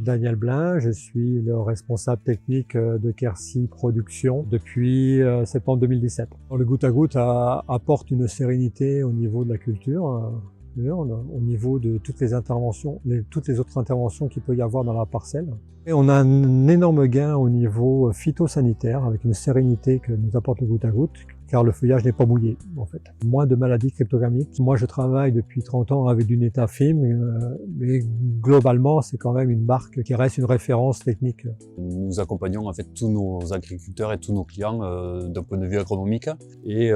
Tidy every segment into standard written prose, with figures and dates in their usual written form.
Daniel Blin, je suis le responsable technique de Quercy Production depuis septembre 2017. Le goutte à goutte apporte une sérénité au niveau de la culture, au niveau de toutes les interventions, toutes les autres interventions qu'il peut y avoir dans la parcelle. Et on a un énorme gain au niveau phytosanitaire avec une sérénité que nous apporte le goutte à goutte, car le feuillage n'est pas mouillé en fait. Moins de maladies cryptogamiques. Moi je travaille depuis 30 ans avec du Netafim, mais globalement c'est quand même une marque qui reste une référence technique. Nous accompagnons en fait tous nos agriculteurs et tous nos clients d'un point de vue agronomique et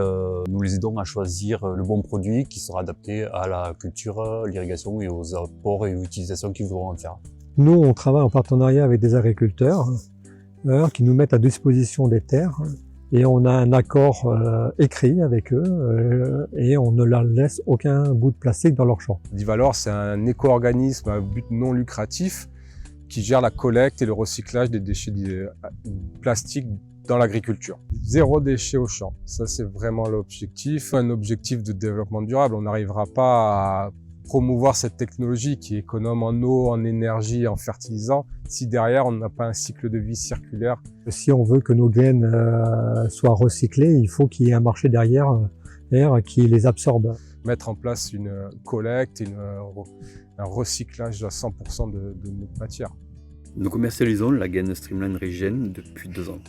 nous les aidons à choisir le bon produit qui sera adapté à la culture, l'irrigation et aux apports et aux utilisations qu'ils voudront en faire. Nous on travaille en partenariat avec des agriculteurs qui nous mettent à disposition des terres. Et on a un accord écrit avec eux et on ne leur laisse aucun bout de plastique dans leur champ. Divalor, c'est un éco-organisme à but non lucratif qui gère la collecte et le recyclage des déchets plastiques dans l'agriculture. Zéro déchet au champ, ça c'est vraiment l'objectif. Un objectif de développement durable, on n'arrivera pas à promouvoir cette technologie qui est économe en eau, en énergie, en fertilisant, si derrière on n'a pas un cycle de vie circulaire. Si on veut que nos graines soient recyclées, il faut qu'il y ait un marché derrière qui les absorbe. Mettre en place une collecte et un recyclage à 100% de notre matière. Nous commercialisons la gaine Streamline Regen depuis 2 ans.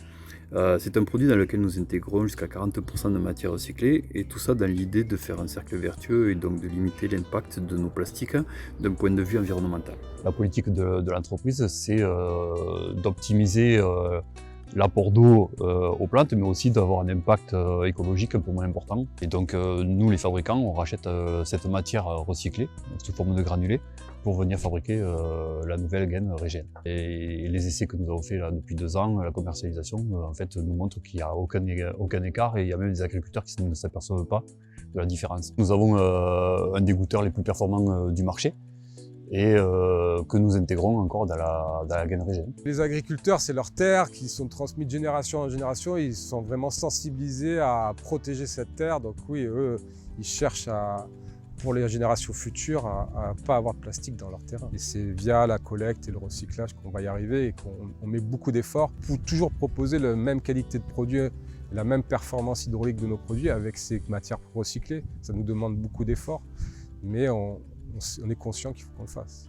C'est un produit dans lequel nous intégrons jusqu'à 40% de matière recyclée et tout ça dans l'idée de faire un cercle vertueux et donc de limiter l'impact de nos plastiques d'un point de vue environnemental. La politique de l'entreprise, c'est d'optimiser l'apport d'eau aux plantes, mais aussi d'avoir un impact écologique un peu moins important. Et donc nous, les fabricants, on rachète cette matière recyclée sous forme de granulés pour venir fabriquer la nouvelle gaine Regen. Et les essais que nous avons fait là depuis 2 ans, la commercialisation, en fait, nous montrent qu'il n'y a aucun écart et il y a même des agriculteurs qui ne s'aperçoivent pas de la différence. Nous avons un des goutteurs les plus performants du marché et que nous intégrons encore dans la gaine Regen. Les agriculteurs, c'est leurs terres qui sont transmises de génération en génération. Ils sont vraiment sensibilisés à protéger cette terre. Donc oui, eux, ils cherchent pour les générations futures à ne pas avoir de plastique dans leur terrain. Et c'est via la collecte et le recyclage qu'on va y arriver et qu'on met beaucoup d'efforts pour toujours proposer la même qualité de produit, la même performance hydraulique de nos produits avec ces matières recyclées. Ça nous demande beaucoup d'efforts, mais on est conscient qu'il faut qu'on le fasse.